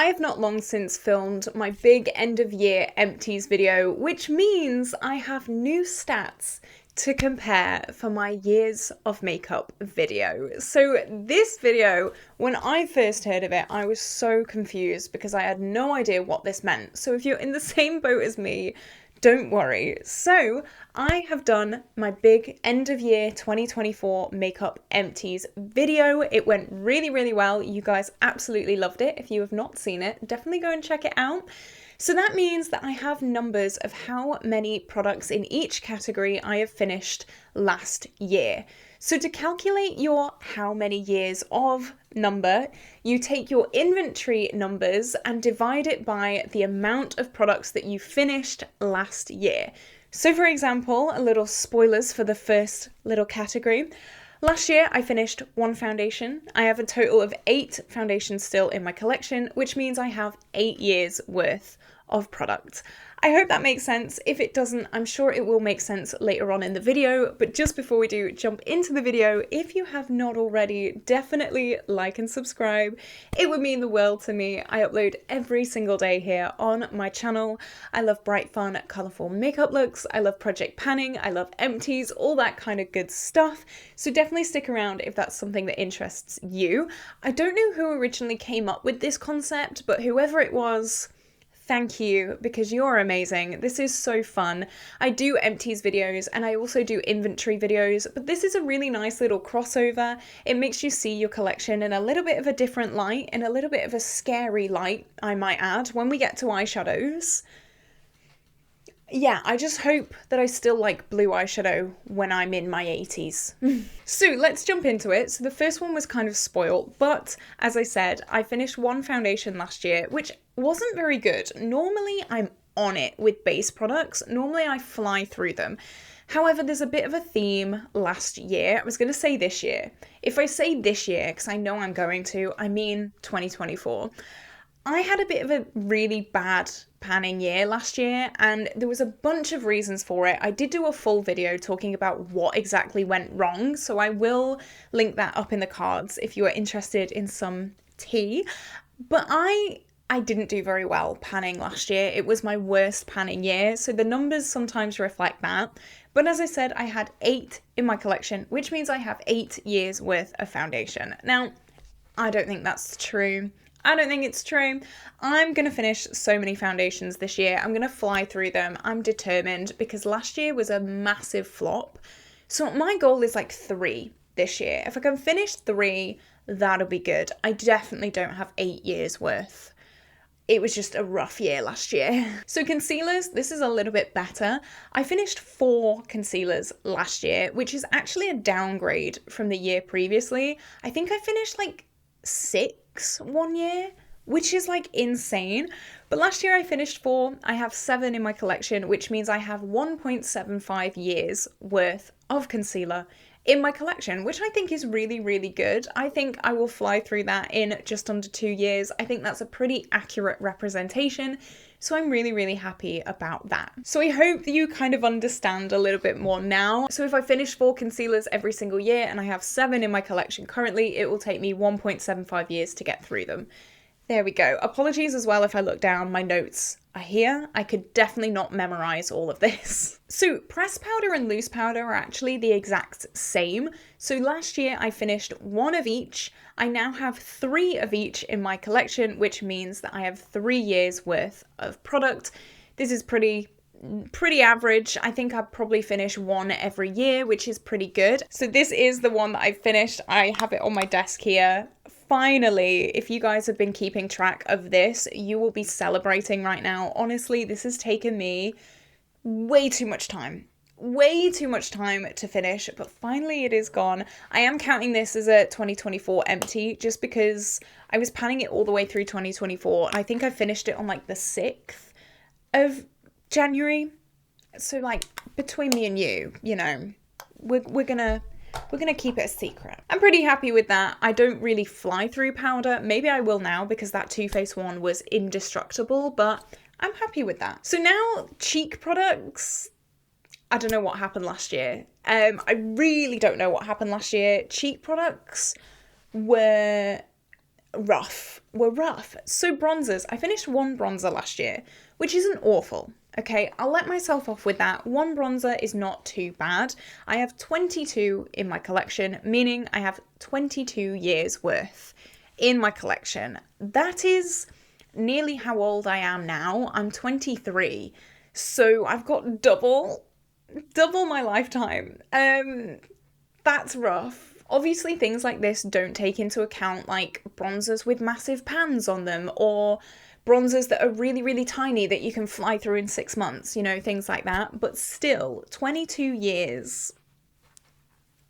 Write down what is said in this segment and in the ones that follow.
I have not long since filmed my big end of year empties video, which means I have new stats to compare for my years of makeup video. So this video, when I first heard of it, I was so confused because I had no idea what this meant. So if you're in the same boat as me, don't worry. So I have done my big end of year 2024 makeup empties video. It went really, really well. You guys absolutely loved it. If you have not seen it, definitely go and check it out. So that means that I have numbers of how many products in each category I have finished last year. So to calculate your how many years of number, you take your inventory numbers and divide it by the amount of products that you finished last year. So for example, a little spoilers for the first little category. Last year I finished 1 foundation. I have a total of 8 foundations still in my collection, which means I have 8 years worth of product. I hope that makes sense. If it doesn't, I'm sure it will make sense later on in the video. But just before we do jump into the video, if you have not already, definitely like and subscribe. It would mean the world to me. I upload every single day here on my channel. I love bright, fun, colourful makeup looks. I love project panning. I love empties, all that kind of good stuff. So definitely stick around if that's something that interests you. I don't know who originally came up with this concept, but whoever it was, thank you, because you're amazing. This is so fun. I do empties videos and I also do inventory videos, but this is a really nice little crossover. It makes you see your collection in a little bit of a different light, in a little bit of a scary light, I might add, when we get to eyeshadows. Yeah, I just hope that I still like blue eyeshadow when I'm in my 80s. So let's jump into it. So the first one was kind of spoiled, but as I said, I finished 1 foundation last year, which wasn't very good. Normally I'm on it with base products. Normally I fly through them. However, there's a bit of a theme last year. I was going to say this year. If I say this year, because I know I'm going to, I mean 2024. I had a bit of a really bad panning year last year, and there was a bunch of reasons for it. I did do a full video talking about what exactly went wrong, so I will link that up in the cards if you are interested in some tea. But I didn't do very well panning last year. It was my worst panning year, so the numbers sometimes reflect that. But as I said, I had 8 in my collection, which means I have 8 years worth of foundation. Now, I don't think that's true. I don't think it's true. I'm going to finish so many foundations this year. I'm going to fly through them. I'm determined because last year was a massive flop. So my goal is like 3 this year. If I can finish 3, that'll be good. I definitely don't have 8 years worth. It was just a rough year last year. So concealers, this is a little bit better. I finished 4 concealers last year, which is actually a downgrade from the year previously. I think I finished like 6 one year, which is like insane. But last year I finished 4. I have 7 in my collection, which means I have 1.75 years worth of concealer in my collection, which I think is really, really good. I think I will fly through that in just under 2 years. I think that's a pretty accurate representation. So I'm really, really happy about that. So I hope that you kind of understand a little bit more now. So if I finish 4 concealers every single year and I have 7 in my collection currently, it will take me 1.75 years to get through them. There we go. Apologies as well if I look down, my notes are here. I could definitely not memorize all of this. So pressed powder and loose powder are actually the exact same. So last year I finished 1 of each. I now have 3 of each in my collection, which means that I have 3 years worth of product. This is pretty average. I think I probably finish 1 every year, which is pretty good. So this is the one that I finished. I have it on my desk here. Finally, if you guys have been keeping track of this, you will be celebrating right now. Honestly, this has taken me way too much time to finish, but finally it is gone. I am counting this as a 2024 empty just because I was panning it all the way through 2024, and I think I finished it on like the 6th of January. So like between me and you know, we're gonna keep it a secret. I'm pretty happy with that. I don't really fly through powder. Maybe I will now because that Too Faced one was indestructible, but I'm happy with that. So now cheek products. I don't know what happened last year. I really don't know what happened last year. Cheek products were were rough. So bronzers, I finished one bronzer last year, which isn't awful. Okay, I'll let myself off with that. One bronzer is not too bad. I have 22 in my collection, meaning I have 22 years worth in my collection. That is nearly how old I am now. I'm 23, so I've got double my lifetime. That's rough. Obviously, things like this don't take into account like bronzers with massive pans on them, or bronzers that are really, really tiny that you can fly through in 6 months, you know, things like that. But still, 22 years,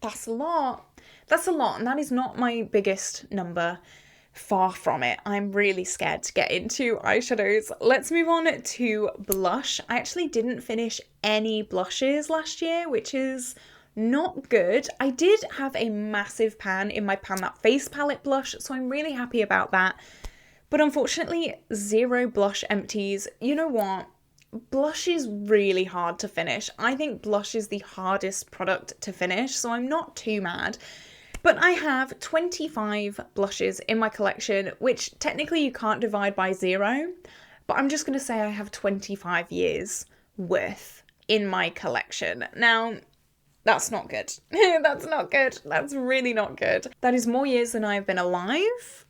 that's a lot. That's a lot, and that is not my biggest number. Far from it. I'm really scared to get into eyeshadows. Let's move on to blush. I actually didn't finish any blushes last year, which is not good. I did have a massive pan in my Pan That Face palette blush, so I'm really happy about that. But unfortunately, 0 blush empties. You know what? Blush is really hard to finish. I think blush is the hardest product to finish, so I'm not too mad. But I have 25 blushes in my collection, which technically you can't divide by 0, but I'm just going to say I have 25 years worth in my collection. Now, that's not good. That's not good. That's really not good. That is more years than I've been alive.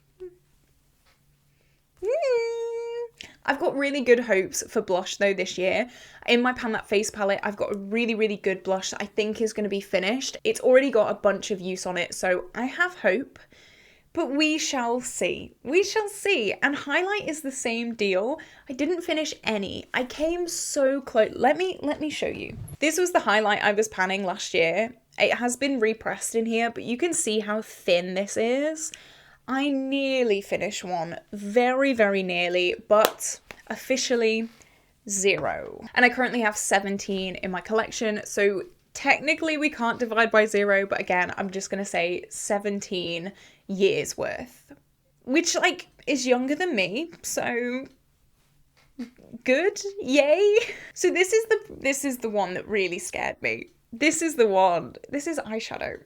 I've got really good hopes for blush though this year. In my Pan That Face palette, I've got a really, really good blush that I think is going to be finished. It's already got a bunch of use on it, so I have hope. But we shall see. We shall see. And highlight is the same deal. I didn't finish any. I came so close. Let me show you. This was the highlight I was panning last year. It has been repressed in here, but you can see how thin this is. I nearly finished one, very, very nearly, but officially 0. And I currently have 17 in my collection, so technically we can't divide by 0, but again, I'm just going to say 17 years worth, which like is younger than me, so good, yay. So this is the one that really scared me. This is the one. This is eyeshadow.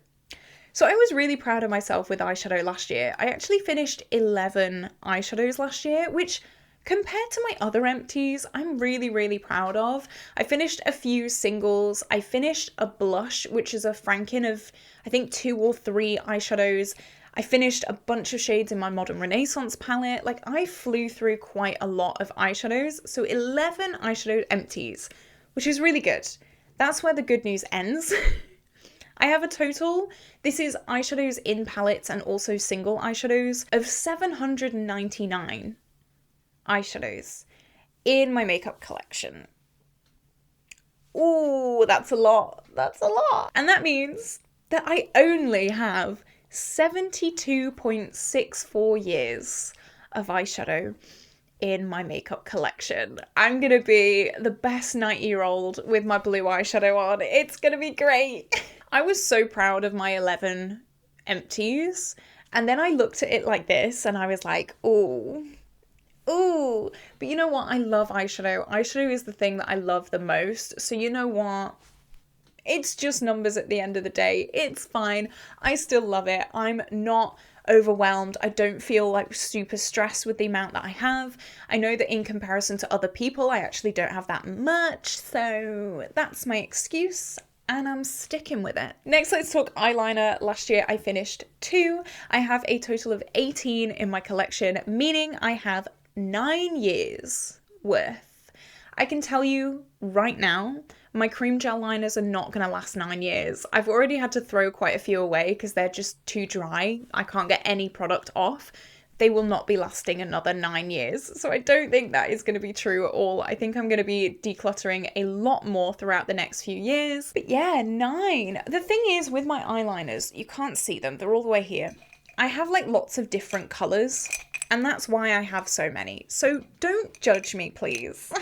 So I was really proud of myself with eyeshadow last year. I actually finished 11 eyeshadows last year, which compared to my other empties, I'm really, really proud of. I finished a few singles. I finished a blush, which is a Franken of, I think, 2 or 3 eyeshadows. I finished a bunch of shades in my Modern Renaissance palette. Like, I flew through quite a lot of eyeshadows. So 11 eyeshadow empties, which is really good. That's where the good news ends. I have a total, this is eyeshadows in palettes and also single eyeshadows, of 799 eyeshadows in my makeup collection. Ooh, that's a lot. That's a lot. And that means that I only have 72.64 years of eyeshadow in my makeup collection. I'm gonna be the best 90-year-old with my blue eyeshadow on. It's gonna be great. I was so proud of my 11 empties, and then I looked at it like this and I was like, ooh. But you know what? I love eyeshadow. Eyeshadow is the thing that I love the most. So you know what? It's just numbers at the end of the day. It's fine. I still love it. I'm not overwhelmed. I don't feel like super stressed with the amount that I have. I know that in comparison to other people, I actually don't have that much. So that's my excuse. And I'm sticking with it. Next, let's talk eyeliner. Last year, I finished 2. I have a total of 18 in my collection, meaning I have 9 years worth. I can tell you right now, my cream gel liners are not going to last 9 years. I've already had to throw quite a few away because they're just too dry. I can't get any product off. They will not be lasting another 9 years. So I don't think that is going to be true at all. I think I'm going to be decluttering a lot more throughout the next few years. But yeah, 9. The thing is with my eyeliners, you can't see them. They're all the way here. I have like lots of different colours, and that's why I have so many. So don't judge me, please.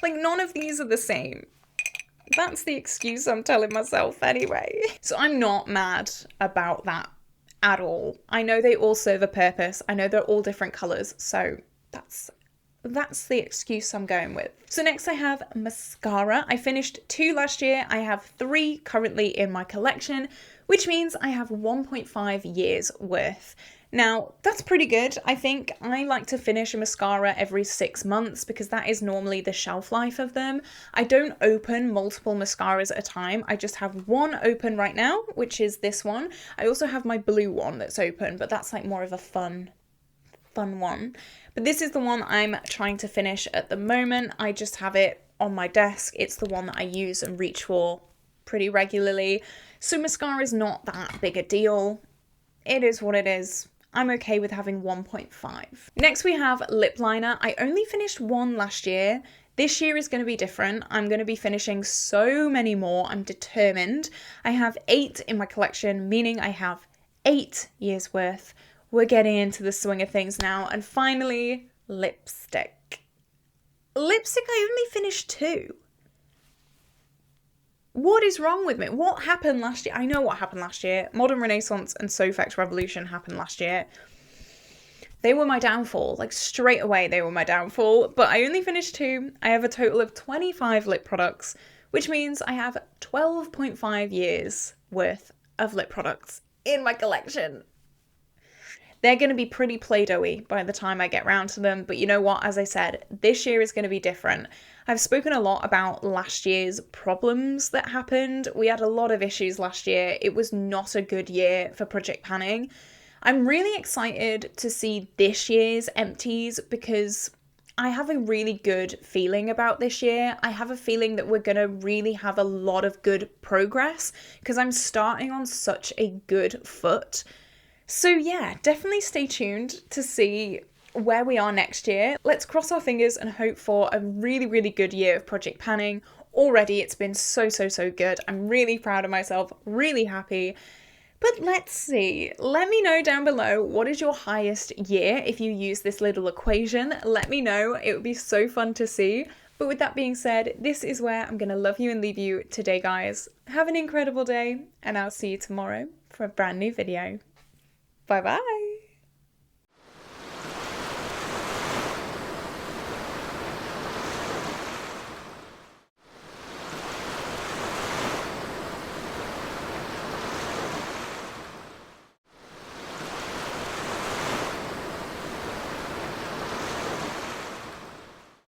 Like, none of these are the same. That's the excuse I'm telling myself anyway. So I'm not mad about that at all. I know they all serve a purpose. I know they're all different colours, so that's that's the excuse I'm going with. So next I have mascara. I finished 2 last year. I have 3 currently in my collection, which means I have 1.5 years worth. Now, that's pretty good. I think I like to finish a mascara every 6 months because that is normally the shelf life of them. I don't open multiple mascaras at a time. I just have one open right now, which is this one. I also have my blue one that's open, but that's like more of a fun one. But this is the one I'm trying to finish at the moment. I just have it on my desk. It's the one that I use and reach for pretty regularly. So mascara is not that big a deal. It is what it is. I'm okay with having 1.5. Next we have lip liner. I only finished 1 last year. This year is going to be different. I'm going to be finishing so many more. I'm determined. I have 8 in my collection, meaning I have 8 years worth. We're getting into the swing of things now. And finally, lipstick. Lipstick, I only finished 2. What is wrong with me? What happened last year? I know what happened last year. Modern Renaissance and Sofx Revolution happened last year. They were my downfall. Like straight away, they were my downfall. But I only finished 2. I have a total of 25 lip products, which means I have 12.5 years worth of lip products in my collection. They're going to be pretty Play-Doh-y by the time I get round to them. But you know what? As I said, this year is going to be different. I've spoken a lot about last year's problems that happened. We had a lot of issues last year. It was not a good year for project panning. I'm really excited to see this year's empties because I have a really good feeling about this year. I have a feeling that we're going to really have a lot of good progress because I'm starting on such a good foot. So yeah, definitely stay tuned to see where we are next year. Let's cross our fingers and hope for a really, really good year of project panning. Already it's been so good. I'm really proud of myself, really happy. But let's see. Let me know down below, what is your highest year if you use this little equation? Let me know. It would be so fun to see. But with that being said, this is where I'm going to love you and leave you today, guys. Have an incredible day, and I'll see you tomorrow for a brand new video. Bye bye.